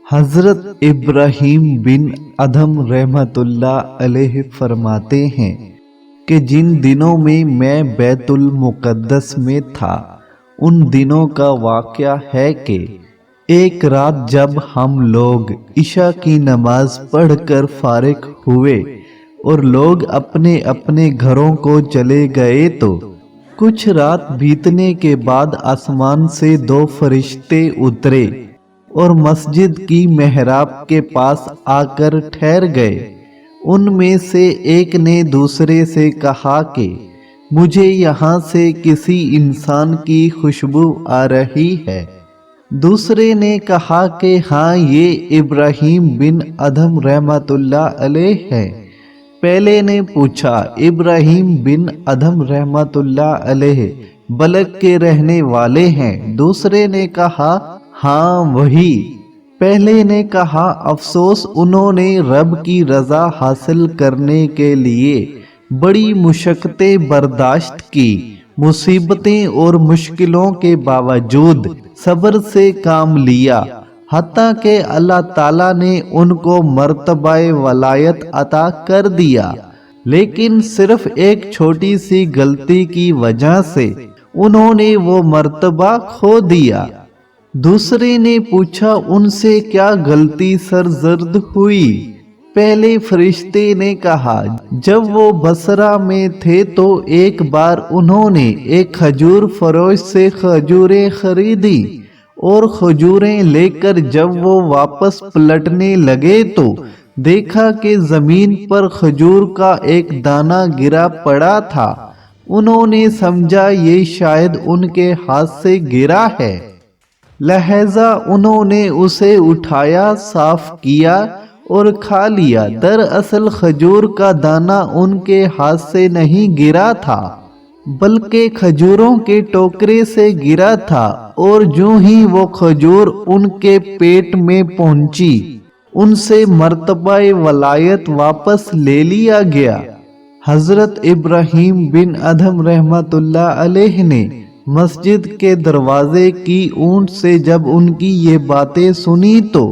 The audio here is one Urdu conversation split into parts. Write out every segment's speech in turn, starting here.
حضرت ابراہیم بن ادھم رحمۃ اللہ علیہ فرماتے ہیں کہ جن دنوں میں بیت المقدس میں تھا ان دنوں کا واقعہ ہے کہ ایک رات جب ہم لوگ عشاء کی نماز پڑھ کر فارغ ہوئے اور لوگ اپنے اپنے گھروں کو چلے گئے تو کچھ رات بیتنے کے بعد آسمان سے 2 فرشتے اترے اور مسجد کی محراب کے پاس آ کر ٹھہر گئے۔ ان میں سے ایک نے دوسرے سے کہا کہ مجھے یہاں سے کسی انسان کی خوشبو آ رہی ہے۔ دوسرے نے کہا کہ ہاں، یہ ابراہیم بن ادھم رحمۃ اللہ علیہ ہے۔ پہلے نے پوچھا، ابراہیم بن ادھم رحمۃ اللہ علیہ بلک کے رہنے والے ہیں؟ دوسرے نے کہا ہاں وہی۔ پہلے نے کہا افسوس، انہوں نے رب کی رضا حاصل کرنے کے لیے بڑی مشقتیں برداشت کی، مصیبتیں اور مشکلوں کے باوجود صبر سے کام لیا، حتیٰ کہ اللہ تعالیٰ نے ان کو مرتبہ ولایت عطا کر دیا، لیکن صرف ایک چھوٹی سی غلطی کی وجہ سے انہوں نے وہ مرتبہ کھو دیا۔ دوسرے نے پوچھا، ان سے کیا غلطی سرزد ہوئی؟ پہلے فرشتے نے کہا، جب وہ بصرہ میں تھے تو ایک بار انہوں نے ایک کھجور فروش سے کھجوریں خریدی اور کھجوریں لے کر جب وہ واپس پلٹنے لگے تو دیکھا کہ زمین پر کھجور کا ایک دانہ گرا پڑا تھا۔ انہوں نے سمجھا یہ شاید ان کے ہاتھ سے گرا ہے، لہذا انہوں نے اسے اٹھایا، صاف کیا اور کھا لیا۔ دراصل کھجور کا دانہ ان کے ہاتھ سے نہیں گرا تھا بلکہ کھجوروں کے ٹوکرے سے گرا تھا، اور جو ہی وہ کھجور ان کے پیٹ میں پہنچی ان سے مرتبہ ولایت واپس لے لیا گیا۔ حضرت ابراہیم بن ادھم رحمۃ اللہ علیہ نے مسجد کے دروازے کی اونٹ سے جب ان کی یہ باتیں سنی تو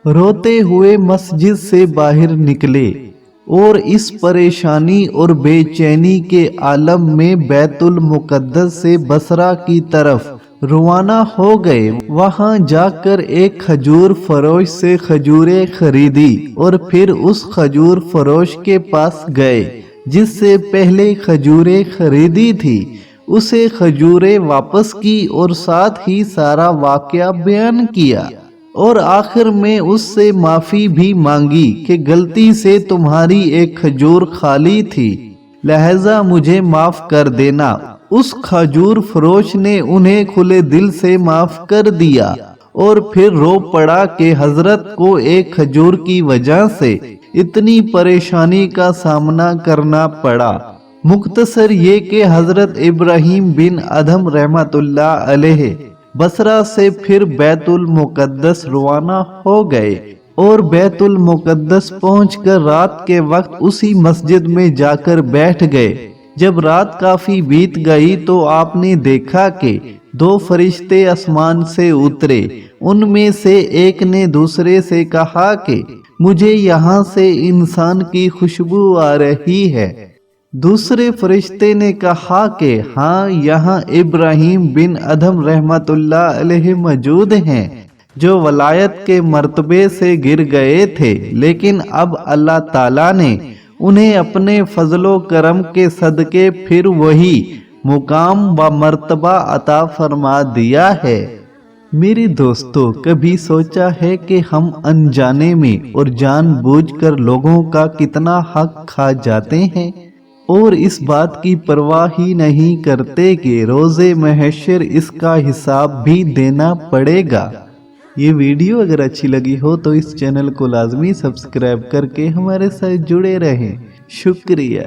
روتے ہوئے مسجد سے باہر نکلے اور اس پریشانی اور بے چینی کے عالم میں بیت المقدس سے بصرہ کی طرف روانہ ہو گئے۔ وہاں جا کر ایک کھجور فروش سے کھجوریں خریدی اور پھر اس کھجور فروش کے پاس گئے جس سے پہلے کھجوریں خریدی تھی، اسے کھجوریں واپس کی اور ساتھ ہی سارا واقعہ بیان کیا، اور آخر میں اس سے معافی بھی مانگی کہ غلطی سے تمہاری ایک کھجور خالی تھی، لہذا مجھے معاف کر دینا۔ اس کھجور فروش نے انہیں کھلے دل سے معاف کر دیا اور پھر رو پڑا کہ حضرت کو ایک کھجور کی وجہ سے اتنی پریشانی کا سامنا کرنا پڑا۔ مختصر یہ کہ حضرت ابراہیم بن ادھم رحمۃ اللہ علیہ بصرہ سے پھر بیت المقدس روانہ ہو گئے اور بیت المقدس پہنچ کر رات کے وقت اسی مسجد میں جا کر بیٹھ گئے۔ جب رات کافی بیت گئی تو آپ نے دیکھا کہ 2 فرشتے آسمان سے اترے۔ ان میں سے ایک نے دوسرے سے کہا کہ مجھے یہاں سے انسان کی خوشبو آ رہی ہے۔ دوسرے فرشتے نے کہا کہ ہاں، یہاں ابراہیم بن ادھم رحمۃ اللہ علیہ موجود ہیں جو ولایت کے مرتبے سے گر گئے تھے، لیکن اب اللہ تعالیٰ نے انہیں اپنے فضل و کرم کے صدقے پھر وہی مقام و مرتبہ عطا فرما دیا ہے۔ میرے دوستو، کبھی سوچا ہے کہ ہم انجانے میں اور جان بوجھ کر لوگوں کا کتنا حق کھا جاتے ہیں اور اس بات کی پرواہ ہی نہیں کرتے کہ روز محشر اس کا حساب بھی دینا پڑے گا؟ یہ ویڈیو اگر اچھی لگی ہو تو اس چینل کو لازمی سبسکرائب کر کے ہمارے ساتھ جڑے رہیں۔ شکریہ۔